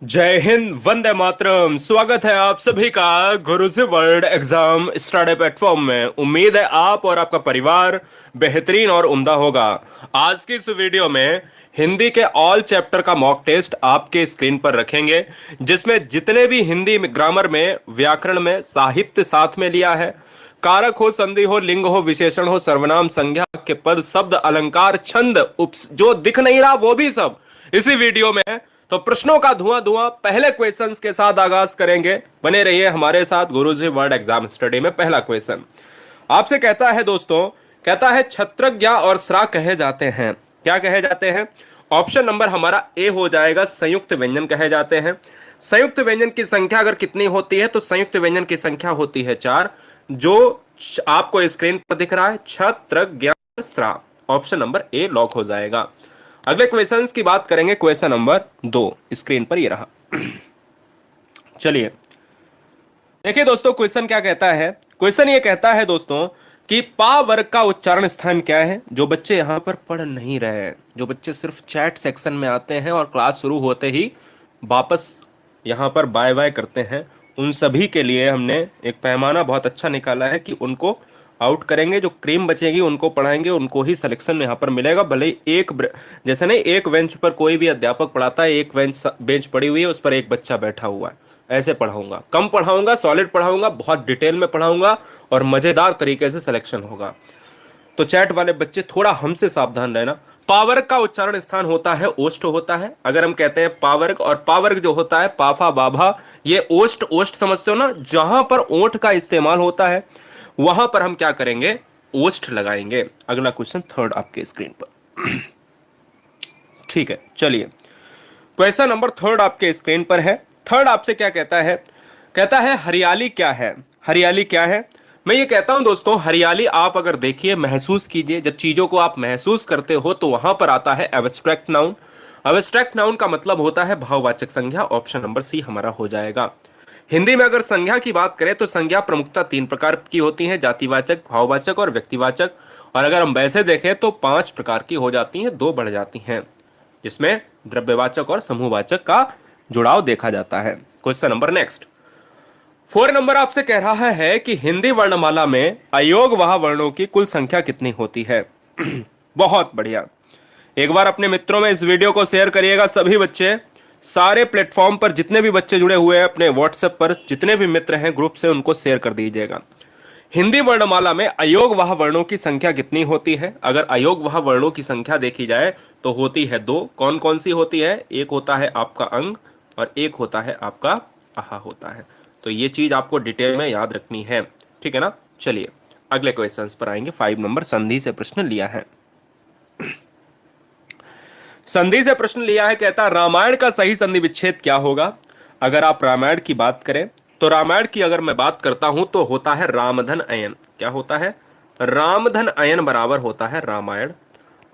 जय हिंद, वंदे मातरम। स्वागत है आप सभी का गुरुजी वर्ल्ड एग्जाम स्टडी प्लेटफॉर्म में। उम्मीद है आप और आपका परिवार बेहतरीन और उम्दा होगा। आज की इस वीडियो में हिंदी के ऑल चैप्टर का मॉक टेस्ट आपके स्क्रीन पर रखेंगे, जिसमें जितने भी हिंदी में ग्रामर में, व्याकरण में, साहित्य साथ में लिया है, कारक हो, संधि हो, लिंग हो, विशेषण हो, सर्वनाम, संज्ञा के पद, शब्द, अलंकार, छंद, जो दिख नहीं रहा वो भी सब इसी वीडियो में है। तो प्रश्नों का धुआं धुआं पहले क्वेश्चंस के साथ आगाज करेंगे। बने रहिए हमारे साथ गुरुजी वर्ल्ड एग्जाम स्टडी में। पहला क्वेश्चन आपसे कहता है दोस्तों, कहता है छत्रज्ञ और स्रा कहे जाते हैं। क्या कहे जाते हैं? ऑप्शन नंबर हमारा ए हो जाएगा, संयुक्त व्यंजन कहे जाते हैं। संयुक्त व्यंजन की संख्या अगर कितनी होती है तो संयुक्त व्यंजन की संख्या होती है 4, जो आपको स्क्रीन पर दिख रहा है, छत्रज्ञ स्रा। ऑप्शन नंबर ए लॉक हो जाएगा। अगले क्वेश्चंस की बात करेंगे। क्वेश्चन नंबर 2 स्क्रीन पर ये रहा। चलिए देखिए दोस्तों, क्वेश्चन क्या कहता है। क्वेश्चन ये कहता है दोस्तों कि पा वर्ग का उच्चारण स्थान क्या है। जो बच्चे यहां पर पढ़ नहीं रहे हैं, जो बच्चे सिर्फ चैट सेक्शन में आते हैं और क्लास शुरू होते ही वापस यहां पर बाय बाय करते हैं, उन सभी के लिए हमने एक पैमाना बहुत अच्छा निकाला है कि उनको आउट करेंगे। जो क्रीम बचेगी उनको पढ़ाएंगे, उनको ही सिलेक्शन यहाँ पर मिलेगा। भले ही जैसे नहीं, एक बेंच पर कोई भी अध्यापक पढ़ाता है, एक बेंच पड़ी हुई है, उस पर एक बच्चा बैठा हुआ है, ऐसे पढ़ाऊंगा। कम पढ़ाऊंगा, सॉलिड पढ़ाऊंगा, बहुत डिटेल में पढ़ाऊंगा और मजेदार तरीके से सिलेक्शन होगा। तो चैट वाले बच्चे थोड़ा हमसे सावधान रहना। पावर्ग का उच्चारण स्थान होता है ओष्ठ होता है। अगर हम कहते हैं पावर्ग, और पावर्ग जो होता है पाफा बाभा, ये ओष्ठ ओष्ठ समझते हो ना, जहां पर ओठ का इस्तेमाल होता है वहां पर हम क्या करेंगे, ओष्ठ लगाएंगे। अगला क्वेश्चन थर्ड आपके स्क्रीन पर। ठीक है, चलिए क्वेश्चन नंबर थर्ड आपके स्क्रीन पर है। थर्ड आपसे क्या कहता है? कहता है हरियाली क्या है। हरियाली क्या है? मैं ये कहता हूं दोस्तों, हरियाली आप अगर देखिए, महसूस कीजिए। जब चीजों को आप महसूस करते हो तो वहां पर आता है एब्स्ट्रैक्ट नाउन। एब्स्ट्रैक्ट नाउन का मतलब होता है भाववाचक संज्ञा। ऑप्शन नंबर सी हमारा हो जाएगा। हिंदी में अगर संज्ञा की बात करें तो संज्ञा प्रमुखता 3 प्रकार की होती है, जातिवाचक, भाववाचक और व्यक्तिवाचक। और अगर हम वैसे देखें तो 5 प्रकार की हो जाती हैं, 2 बढ़ जाती हैं, जिसमें द्रव्यवाचक और समूहवाचक का जुड़ाव देखा जाता है। क्वेश्चन नंबर नेक्स्ट 4 नंबर आपसे कह रहा है कि हिंदी वर्णमाला में अयोगवाह वर्णों की कुल संख्या कितनी होती है। बहुत बढ़िया। एक बार अपने मित्रों में इस वीडियो को शेयर करिएगा। सभी बच्चे, सारे प्लेटफॉर्म पर जितने भी बच्चे जुड़े हुए हैं, अपने व्हाट्सएप पर जितने भी मित्र हैं ग्रुप से, उनको शेयर कर दीजिएगा। हिंदी वर्णमाला में अयोगवाह वर्णों की संख्या कितनी होती है? अगर अयोगवाह वर्णों की संख्या देखी जाए तो होती है 2। कौन कौन सी होती है? एक होता है आपका अंग और एक होता है आपका आहा होता है। तो ये चीज आपको डिटेल में याद रखनी है, ठीक है ना। चलिए अगले क्वेश्चंस पर आएंगे। 5 नंबर संधि से प्रश्न लिया है। संधि से प्रश्न लिया है, कहता है रामायण का सही संधि विच्छेद क्या होगा। अगर आप रामायण की बात करें तो रामायण की अगर मैं बात करता हूं तो होता है रामधन अयन। क्या होता है? रामधन अयन बराबर होता है रामायण।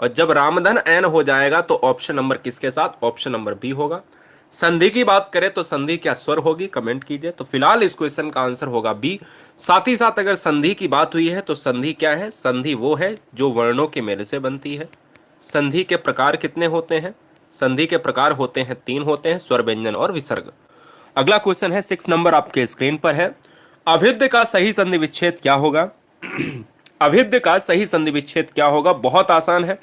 और जब रामधन अयन हो जाएगा तो ऑप्शन नंबर किसके साथ? ऑप्शन नंबर बी होगा। संधि की बात करें तो संधि क्या स्वर होगी? कमेंट कीजिए। तो फिलहाल इस क्वेश्चन का आंसर होगा बी। साथ ही साथ अगर संधि की बात हुई है तो संधि क्या है? संधि वो है जो वर्णों के मेल से बनती है। संधि के प्रकार कितने होते हैं? संधि के प्रकार होते हैं 3 होते हैं, स्वर, व्यंजन और विसर्ग। अगला क्वेश्चन है 6 नंबर आपके स्क्रीन पर है। अभिद्य का सही संधि विच्छेद क्या होगा? अभिद्य का सही संधि विच्छेद क्या होगा? बहुत आसान है।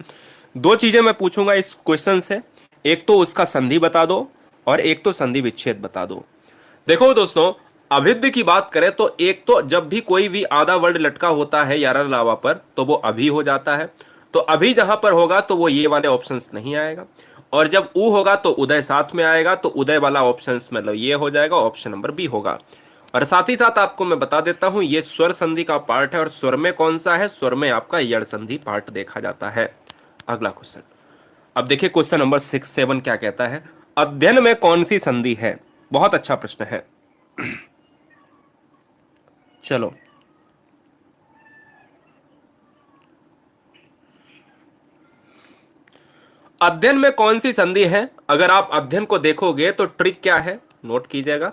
2 चीजें मैं पूछूंगा इस क्वेश्चन से, एक तो उसका संधि बता दो और एक तो संधि विच्छेद बता दो। देखो दोस्तों, अभिद्य की बात करें तो एक तो जब भी कोई भी आधा वर्ड लटका होता है यारा लावा पर तो वो अभी हो जाता है। तो अभी जहां पर होगा तो वो ये वाले ऑप्शंस नहीं आएगा, और जब ऊ होगा तो उदय साथ में आएगा, तो उदय वाला ऑप्शंस मतलब ये हो जाएगा, ऑप्शन नंबर बी होगा। और साथ ही साथ आपको मैं बता देता हूं ये स्वर संधि का पार्ट है, और स्वर में कौन सा है? स्वर में आपका यड़ संधि पार्ट देखा जाता है। अगला क्वेश्चन, अब देखिए क्वेश्चन नंबर 6 7 क्या कहता है। अध्ययन में कौन सी संधि है? बहुत अच्छा प्रश्न है। चलो अध्ययन में कौन सी संधि है? अगर आप अध्ययन को देखोगे तो ट्रिक क्या है, नोट कीजिएगा।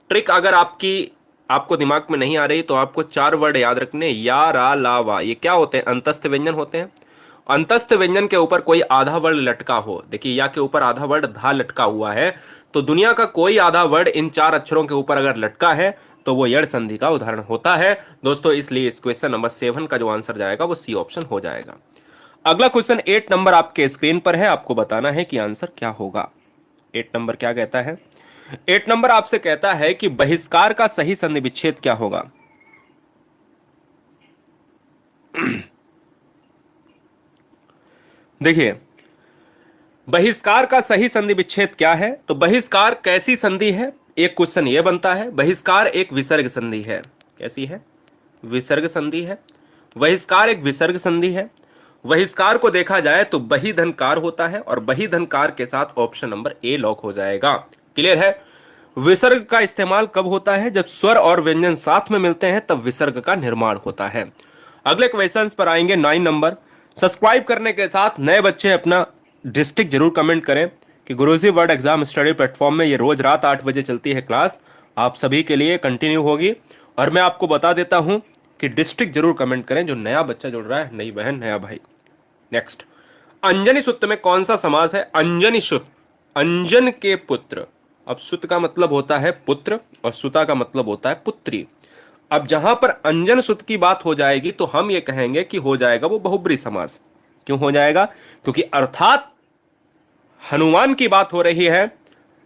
ट्रिक अगर आपको दिमाग में नहीं आ रही तो आपको 4 वर्ड याद रखने, या रा ला वा। ये क्या होते हैं? अंतस्थ व्यंजन होते हैं। अंतस्थ व्यंजन के ऊपर कोई आधा वर्ण लटका हो, देखिए या के ऊपर आधा वर्ण धा लटका हुआ है, तो दुनिया का कोई आधा वर्ण इन 4 अक्षरों के ऊपर अगर लटका है तो वो यड़ संधि का उदाहरण होता है दोस्तों। इसलिए इस क्वेश्चन नंबर 7 का जो आंसर जाएगा वो सी ऑप्शन हो जाएगा। अगला क्वेश्चन 8 नंबर आपके स्क्रीन पर है, आपको बताना है कि आंसर क्या होगा। 8 नंबर क्या कहता है? 8 नंबर आपसे कहता है कि बहिष्कार का सही संधि विच्छेद क्या होगा। देखिए, बहिष्कार का सही संधि विच्छेद क्या है, तो बहिष्कार कैसी संधि है, एक क्वेश्चन यह बनता है। बहिष्कार एक विसर्ग संधि है। कैसी है? विसर्ग संधि है। बहिष्कार एक विसर्ग संधि है। बहिष्कार को देखा जाए तो बही धनकार होता है और बही धनकार के साथ ऑप्शन नंबर ए लॉक हो जाएगा। क्लियर है? विसर्ग का इस्तेमाल कब होता है? जब स्वर और व्यंजन साथ में मिलते हैं तब विसर्ग का निर्माण होता है। अगले क्वेश्चंस पर आएंगे 9 नंबर। सब्सक्राइब करने के साथ नए बच्चे अपना डिस्ट्रिक्ट जरूर कमेंट करें कि गुरुजी वर्ड एग्जाम स्टडी प्लेटफॉर्म में ये रोज रात 8 बजे चलती है क्लास, आप सभी के लिए कंटिन्यू होगी। और मैं आपको बता देता हूं कि डिस्ट्रिक्ट जरूर कमेंट करें जो नया बच्चा जुड़ रहा है, नई बहन, नया भाई। नेक्स्ट, अंजनी सुत में कौन सा समास है? अंजनी सुत, अंजन के पुत्र। अब सुत का मतलब होता है पुत्र और सुता का मतलब होता है पुत्री। अब जहां पर अंजन सुत की बात हो जाएगी तो हम ये कहेंगे कि हो जाएगा वो बहुब्री समास। क्यों हो जाएगा? क्योंकि अर्थात हनुमान की बात हो रही है,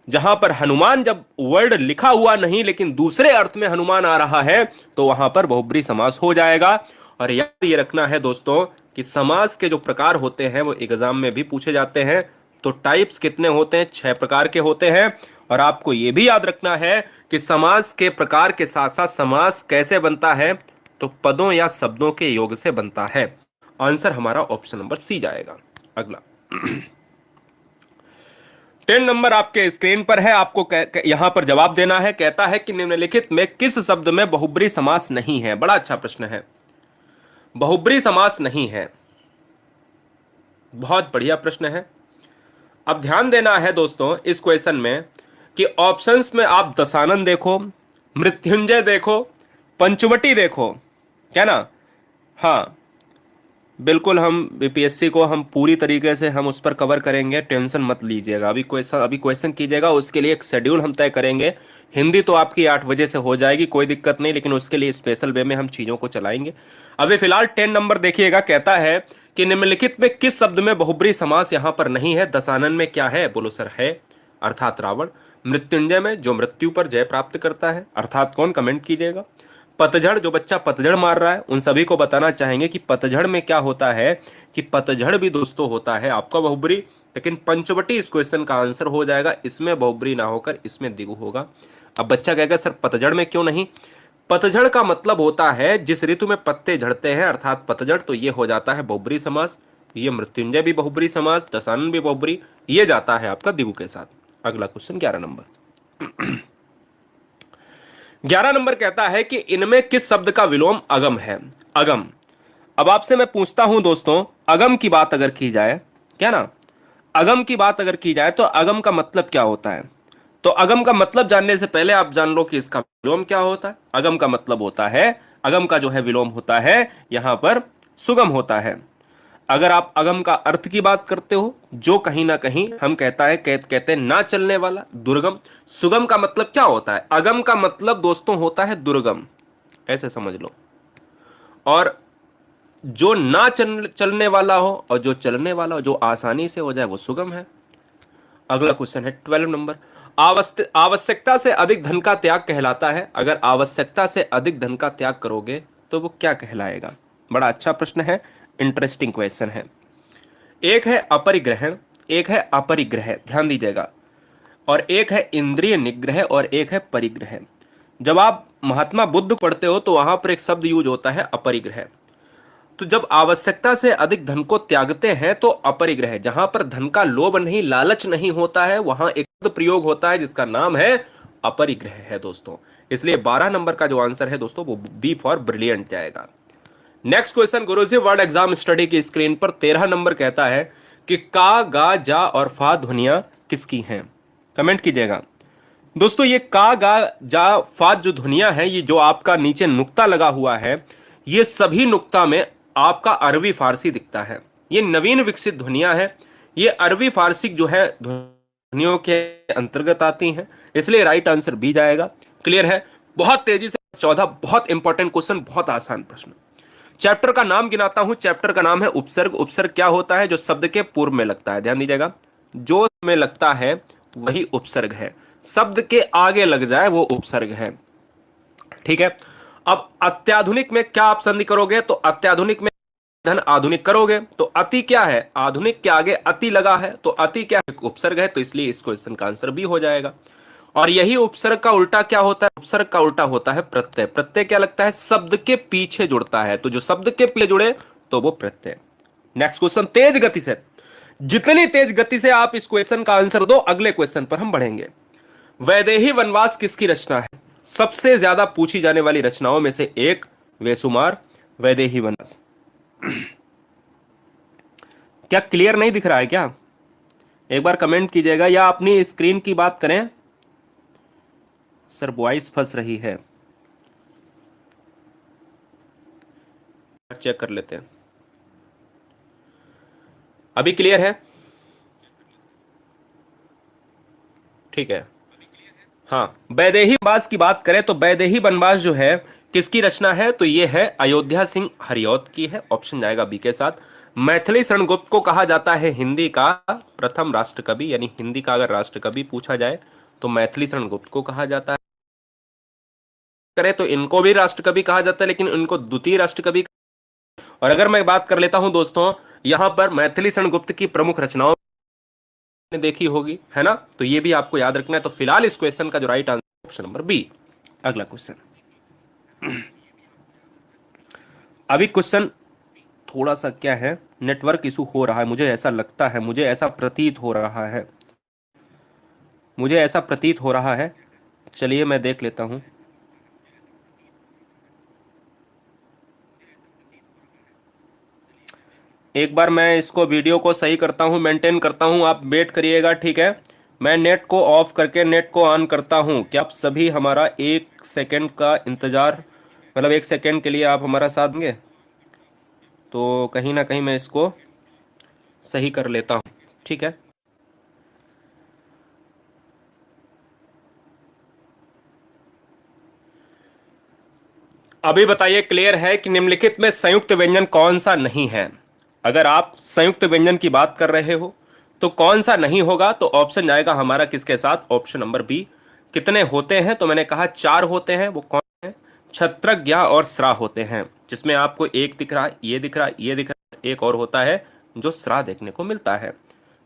जहां पर हनुमान जब वर्ड लिखा हुआ नहीं लेकिन दूसरे अर्थ में हनुमान आ रहा है तो वहां पर बहुब्री समास हो जाएगा। और याद ये रखना है दोस्तों कि समास के जो प्रकार होते हैं वो एग्जाम में भी पूछे जाते हैं। तो टाइप्स कितने होते हैं? 6 प्रकार के होते हैं। और आपको यह भी याद रखना है कि समास के प्रकार के साथ साथ समास कैसे बनता है, तो पदों या शब्दों के योग से बनता है। आंसर हमारा ऑप्शन नंबर सी जाएगा। अगला 10 नंबर आपके स्क्रीन पर है, आपको यहां पर जवाब देना है। कहता है कि निम्नलिखित में किस शब्द में बहुब्री समास नहीं है? बड़ा अच्छा प्रश्न है। बहुब्री समास नहीं है, बहुत बढ़िया प्रश्न है। अब ध्यान देना है दोस्तों इस क्वेश्चन में कि ऑप्शंस में आप दशानन देखो, मृत्युंजय देखो, पंचवटी देखो, क्या ना? हाँ बिल्कुल, हम बीपीएससी को हम पूरी तरीके से हम उस पर कवर करेंगे, टेंशन मत लीजिएगा। अभी क्वेश्चन कीजिएगा, उसके लिए एक शेड्यूल हम तय करेंगे। हिंदी तो आपकी 8 बजे से हो जाएगी, कोई दिक्कत नहीं, लेकिन उसके लिए स्पेशल वे में हम चीजों को चलाएंगे। अभी फिलहाल 10 नंबर देखिएगा। कहता है कि निम्नलिखित में किस शब्द में बहुब्री समास यहां पर नहीं है? दशानन में क्या है? बोलो सर है, अर्थात रावण। मृत्युंजय में जो मृत्यु पर जय प्राप्त करता है, अर्थात कौन? कमेंट कीजिएगा। पतझड़, जो बच्चा पतझड़ मार रहा है उन सभी को बताना चाहेंगे कि पतझड़ में क्या होता है, कि पतझड़ भी दोस्तों होता है आपका बहुब्री। लेकिन पंचवटी इस क्वेश्चन का आंसर हो जाएगा, इसमें बहुब्री ना होकर इसमें द्विगु होगा। अब बच्चा कहेगा सर पतझड़ में क्यों नहीं? पतझड़ का मतलब होता है जिस ऋतु में पत्ते झड़ते हैं, अर्थात पतझड़, तो ये हो जाता है बहुब्री समास। ये मृत्युंजय भी बहुब्री समास, दशानन भी बहुब्री, ये जाता है आपका द्विगु के साथ। अगला क्वेश्चन 11 नंबर। 11 नंबर कहता है कि इनमें किस शब्द का विलोम अगम है? अगम। अब आपसे मैं पूछता हूं दोस्तों, अगम की बात अगर की जाए, क्या ना, अगम की बात अगर की जाए तो अगम का मतलब क्या होता है? तो अगम का मतलब जानने से पहले आप जान लो कि इसका विलोम क्या होता है। अगम का मतलब होता है, अगम का जो है विलोम होता है यहां पर सुगम होता है। अगर आप अगम का अर्थ की बात करते हो, जो कहीं ना कहीं हम कहते हैं ना चलने वाला, दुर्गम। सुगम का मतलब क्या होता है? अगम का मतलब दोस्तों होता है दुर्गम, ऐसे समझ लो। और जो ना चलने वाला हो और जो चलने वाला हो, जो आसानी से हो जाए, वो सुगम है। अगला क्वेश्चन है 12 नंबर। आवश्यकता से अधिक धन का त्याग कहलाता है। अगर आवश्यकता से अधिक धन का त्याग करोगे तो वो क्या कहलाएगा? बड़ा अच्छा प्रश्न है, इंटरेस्टिंग क्वेश्चन है। एक है अपरिग्रहण, एक है अपरिग्रह, ध्यान दीजिएगा, और एक है इंद्रिय निग्रह और एक है परिग्रह। जब आप महात्मा बुद्ध पढ़ते हो तो वहां पर एक शब्द यूज होता है अपरिग्रह। तो जब आवश्यकता से अधिक धन को त्यागते हैं तो अपरिग्रह, जहां पर धन का लोभ नहीं, लालच नहीं होता है, वहां एक प्रयोग होता है जिसका नाम है अपरिग्रह है दोस्तों। इसलिए 12 नंबर का जो आंसर है दोस्तों वो बी फॉर ब्रिलियंट जाएगा। नेक्स्ट क्वेश्चन गुरुजी वर्ड एग्जाम स्टडी की स्क्रीन पर 13 नंबर कहता है कि का, गा, जा और फा ध्वनियां किसकी हैं? कमेंट कीजिएगा दोस्तों। ये का, गा, जा, फा जो ध्वनियां हैं, ये जो आपका नीचे नुक्ता लगा हुआ है, ये सभी नुक्ता में आपका अरबी फारसी दिखता है। ये नवीन विकसित ध्वनियां हैं, ये अरबी फारसी जो है ध्वनियों के अंतर्गत आती हैं, इसलिए राइट आंसर बी जाएगा। क्लियर है? बहुत तेजी से 14 बहुत इंपॉर्टेंट क्वेश्चन, बहुत आसान प्रश्न। चैप्टर का नाम गिनाता हूं, चैप्टर का नाम है उपसर्ग। उपसर्ग क्या होता है? जो शब्द के पूर्व में लगता है, ध्यान दीजिएगा, जो में लगता है वही उपसर्ग है, शब्द के आगे लग जाए वो उपसर्ग है। ठीक है, अब अत्याधुनिक में क्या आप संधि करोगे? तो अत्याधुनिक में धन आधुनिक करोगे, तो अति क्या है? आधुनिक के आगे अति लगा है, तो अति क्या है? उपसर्ग है, तो इसलिए इस क्वेश्चन का आंसर बी हो जाएगा। और यही उपसर्ग का उल्टा क्या होता है? उपसर्ग का उल्टा होता है प्रत्यय। प्रत्यय क्या लगता है? शब्द के पीछे जुड़ता है, तो जो शब्द के पीछे जुड़े तो वो प्रत्यय। नेक्स्ट क्वेश्चन, तेज गति से, जितनी तेज गति से आप इस क्वेश्चन का आंसर दो, अगले क्वेश्चन पर हम बढ़ेंगे। वैदेही वनवास किसकी रचना है? सबसे ज्यादा पूछी जाने वाली रचनाओं में से एक, बेसुमार वैदेही वनवास। क्या क्लियर नहीं दिख रहा है क्या? एक बार कमेंट कीजिएगा, या अपनी स्क्रीन की बात करें। सर वॉइस फंस रही है, चेक कर लेते हैं। अभी क्लियर है? ठीक है। हाँ, वैदेही वनवास की बात करें तो वैदेही वनवास जो है किसकी रचना है? तो ये है अयोध्या सिंह हरिऔध की है, ऑप्शन जाएगा बी के साथ। मैथिली शरण गुप्त को कहा जाता है हिंदी का प्रथम राष्ट्रकवि, यानी हिंदी का अगर राष्ट्रकवि पूछा जाए तो मैथिली शरण गुप्त को कहा जाता है। करें तो इनको भी राष्ट्रकवि कहा जाता है, लेकिन इनको द्वितीय राष्ट्रकवि। और अगर मैं बात कर लेता हूं दोस्तों, यहां पर मैथिली शरण गुप्त की प्रमुख रचनाओं ने देखी होगी, है ना, तो ये भी आपको याद रखना है। तो फिलहाल इस क्वेश्चन का जो right answer option number B. अगला क्वेश्चन, अभी क्वेश्चन थोड़ा सा क्या है, नेटवर्क इशू हो रहा है, मुझे ऐसा लगता है, मुझे ऐसा प्रतीत हो रहा है, मुझे ऐसा प्रतीत हो रहा है। चलिए मैं देख लेता हूं। एक बार मैं इसको वीडियो को सही करता हूं, मेंटेन करता हूं, आप वेट करिएगा, ठीक है। मैं नेट को ऑफ करके नेट को ऑन करता हूं। क्या आप सभी हमारा 1 सेकंड का इंतजार, मतलब 1 सेकंड के लिए आप हमारा साथ देंगे? तो कहीं ना कहीं मैं इसको सही कर लेता हूं, ठीक है। अभी बताइए, क्लियर है कि निम्नलिखित में संयुक्त व्यंजन कौन सा नहीं है? अगर आप संयुक्त व्यंजन की बात कर रहे हो तो कौन सा नहीं होगा? तो ऑप्शन जाएगा हमारा किसके साथ? Option number B. कितने होते हैं? तो मैंने कहा 4 होते हैं। वो कौन है? छत्रज्ञ ज्ञा और स्रा होते हैं, जिसमें आपको एक दिख रहा है, ये दिख रहा है, ये दिख रहा है, एक और होता है जो स्रा देखने को मिलता है।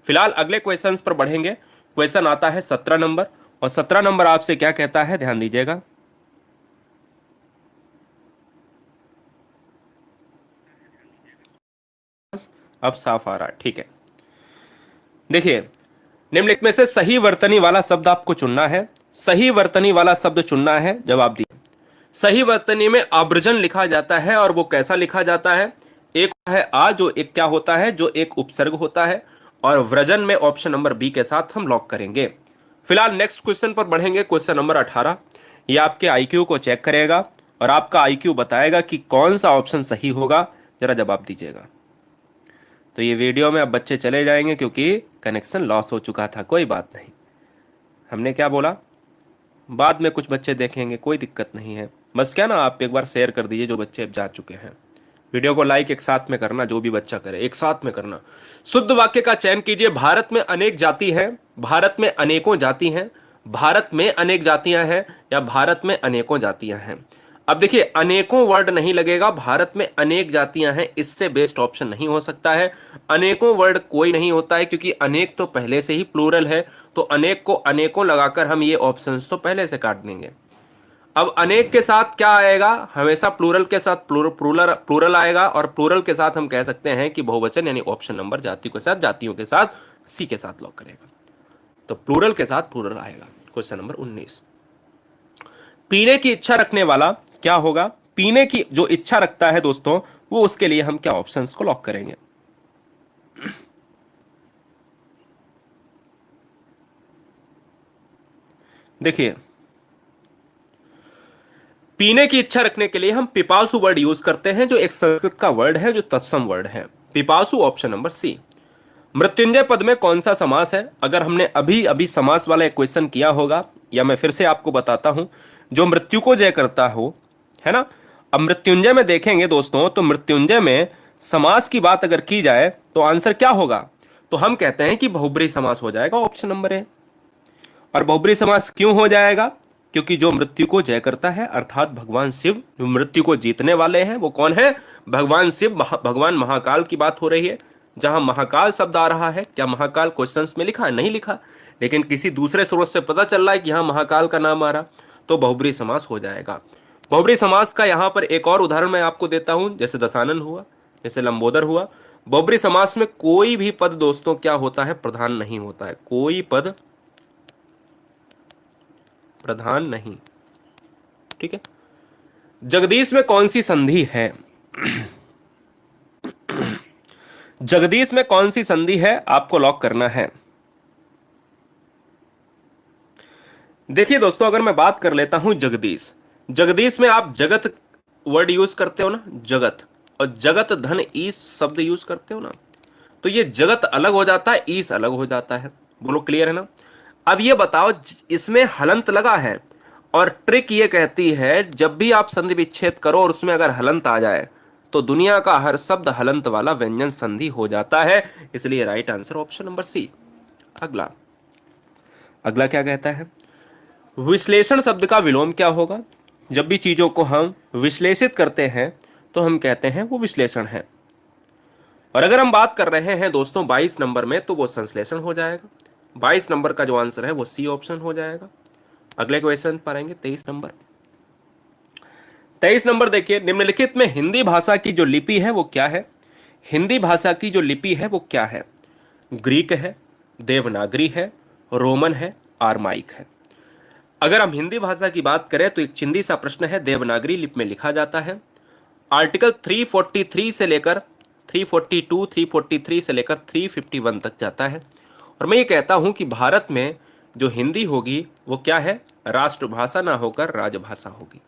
फिलहाल अगले क्वेश्चन पर बढ़ेंगे। क्वेश्चन आता है 17 नंबर, और 17 नंबर आपसे क्या कहता है, ध्यान दीजिएगा। अब साफ आ रहा है, ठीक है। देखिए, निम्नलिखित में से सही वर्तनी वाला शब्द आपको चुनना है। सही वर्तनी वाला शब्द चुनना है। जवाब दिए, सही वर्तनी में अब्रजन लिखा जाता है, और वो कैसा लिखा जाता है? एक है आ, जो एक क्या होता है, जो एक उपसर्ग होता है, और व्रजन में ऑप्शन नंबर बी के साथ हम लॉक करेंगे। फिलहाल नेक्स्ट क्वेश्चन पर बढ़ेंगे, क्वेश्चन नंबर 18। ये आपके आईक्यू को चेक करेगा और आपका आईक्यू बताएगा कि कौन सा ऑप्शन सही होगा। जरा जवाब दीजिएगा। तो ये वीडियो में अब बच्चे चले जाएंगे क्योंकि कनेक्शन लॉस हो चुका था। कोई बात नहीं, हमने क्या बोला, बाद में कुछ बच्चे देखेंगे, कोई दिक्कत नहीं है। बस क्या ना, आप एक बार शेयर कर दीजिए जो बच्चे अब जा चुके हैं। वीडियो को लाइक एक साथ में करना, जो भी बच्चा करे एक साथ में करना। शुद्ध वाक्य का चयन कीजिए। भारत में अनेक जाति है, भारत में अनेकों जाति हैं, भारत में अनेक जातियां हैं, या भारत में अनेकों जातियां हैं। अब देखिए, अनेकों वर्ड नहीं लगेगा, भारत में अनेक जातियां हैं, इससे बेस्ट ऑप्शन नहीं हो सकता है। अनेकों वर्ड कोई नहीं होता है, क्योंकि अनेक तो पहले से ही प्लूरल है, तो अनेक को अनेकों लगाकर हम ये ऑप्शंस तो पहले से काट देंगे। अब अनेक के साथ क्या आएगा? हमेशा प्लूरल के साथ प्लूरल आएगा, और प्लूरल के साथ हम कह सकते हैं कि बहुवचन, यानी ऑप्शन नंबर जातियों के साथ, जातियों के साथ सी के साथ लॉक करेगा। तो प्लूरल के साथ प्लूरल आएगा। क्वेश्चन नंबर 19, पीने की इच्छा रखने वाला क्या होगा? पीने की जो इच्छा रखता है दोस्तों, वो उसके लिए हम क्या ऑप्शंस को लॉक करेंगे? देखिए, पीने की इच्छा रखने के लिए हम पिपासु वर्ड यूज करते हैं, जो एक संस्कृत का वर्ड है, जो तत्सम वर्ड है। पिपासु ऑप्शन नंबर सी। मृत्युंजय पद में कौन सा समास है? अगर हमने अभी अभी समास वाला एक क्वेश्चन किया होगा, या मैं फिर से आपको बताता हूं, जो मृत्यु को जय करता हो, है ना। अब मृत्युंजय में देखेंगे दोस्तों, तो मृत्युंजय में समास की बात अगर की जाए तो आंसर क्या होगा? तो हम कहते हैं कि बहुब्रीहि समास हो जाएगा, ऑप्शन नंबर ए। और बहुब्रीहि समास क्यों हो जाएगा? क्योंकि जो मृत्यु को जय करता है, अर्थात भगवान शिव जो मृत्यु को जीतने वाले हैं, वो कौन है? भगवान शिव, भगवान महाकाल की बात हो रही है। जहां महाकाल शब्द आ रहा है, क्या महाकाल क्वेश्चंस में लिखा है? नहीं लिखा, लेकिन किसी दूसरे स्रोत से पता चल रहा है कि यहां महाकाल का नाम आ रहा, तो बहुब्रीहि समास हो जाएगा। बहुब्रीहि समास का यहां पर एक और उदाहरण मैं आपको देता हूं, जैसे दशानन हुआ, जैसे लंबोदर हुआ। बहुब्रीहि समास में कोई भी पद दोस्तों क्या होता है? प्रधान नहीं होता है। कोई पद प्रधान नहीं, ठीक है। जगदीश में कौन सी संधि है? जगदीश में कौन सी संधि है? आपको लॉक करना है। देखिए दोस्तों, अगर मैं बात कर लेता हूं जगदीश, जगदीश में आप जगत वर्ड यूज करते हो ना, जगत, और जगत धन ईस शब्द यूज करते हो ना, तो ये जगत अलग हो जाता है, ईस अलग हो जाता है। बोलो क्लियर है ना? अब ये बताओ, इसमें हलंत लगा है, और ट्रिक ये कहती है जब भी आप संधि विच्छेद करो और उसमें अगर हलंत आ जाए तो दुनिया का हर शब्द हलंत वाला व्यंजन संधि हो जाता है। इसलिए right answer option number C. अगला अगला क्या कहता है? विश्लेषण शब्द का विलोम क्या होगा? जब भी चीजों को हम विश्लेषित करते हैं तो हम कहते हैं वो विश्लेषण है। और अगर हम बात कर रहे हैं दोस्तों 22 नंबर में, तो वो संश्लेषण हो जाएगा। 22 नंबर का जो आंसर है वो सी ऑप्शन हो जाएगा। अगले क्वेश्चन पर आएंगे 23 नंबर। 23 नंबर देखिए, निम्नलिखित में हिंदी भाषा की जो लिपि है वो क्या है? हिंदी भाषा की जो लिपि है वो क्या है? ग्रीक है, देवनागरी है, रोमन है, आरमाइक है। अगर हम हिंदी भाषा की बात करें तो एक चिंदी सा प्रश्न है, देवनागरी लिपि में लिखा जाता है। आर्टिकल 343 से लेकर 342, 343 से लेकर 351 तक जाता है। और मैं ये कहता हूं कि भारत में जो हिंदी होगी वो क्या है? राष्ट्रभाषा ना होकर राजभाषा होगी।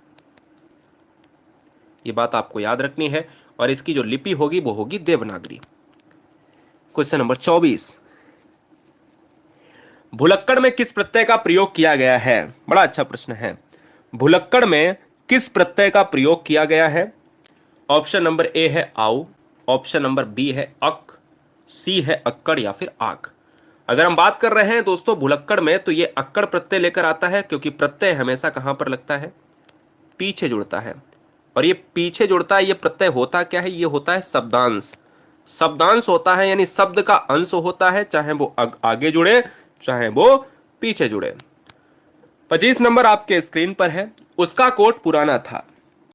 ये बात आपको याद रखनी है। और इसकी जो लिपि होगी वो होगी देवनागरी। क्वेश्चन नंबर 24, भुलक्कड़ में किस प्रत्यय का प्रयोग किया गया है? बड़ा अच्छा प्रश्न है। भुलक्कड़ में किस प्रत्यय का प्रयोग किया गया है? ऑप्शन नंबर ए है आउ, ऑप्शन नंबर बी है अक, सी है अक्कड़, या फिर आक। अगर हम बात कर रहे हैं दोस्तों भुलक्कड़ में, तो ये अक्कड़ प्रत्यय लेकर आता है, क्योंकि प्रत्यय हमेशा कहां पर लगता है? पीछे जुड़ता है। और ये पीछे जुड़ता है, ये प्रत्यय होता क्या है? ये होता है शब्दांश। शब्दांश होता है, यानी शब्द का अंश होता है, चाहे वो आगे जुड़े चाहे वो पीछे जुड़े। 25 नंबर आपके स्क्रीन पर है, उसका कोट पुराना था।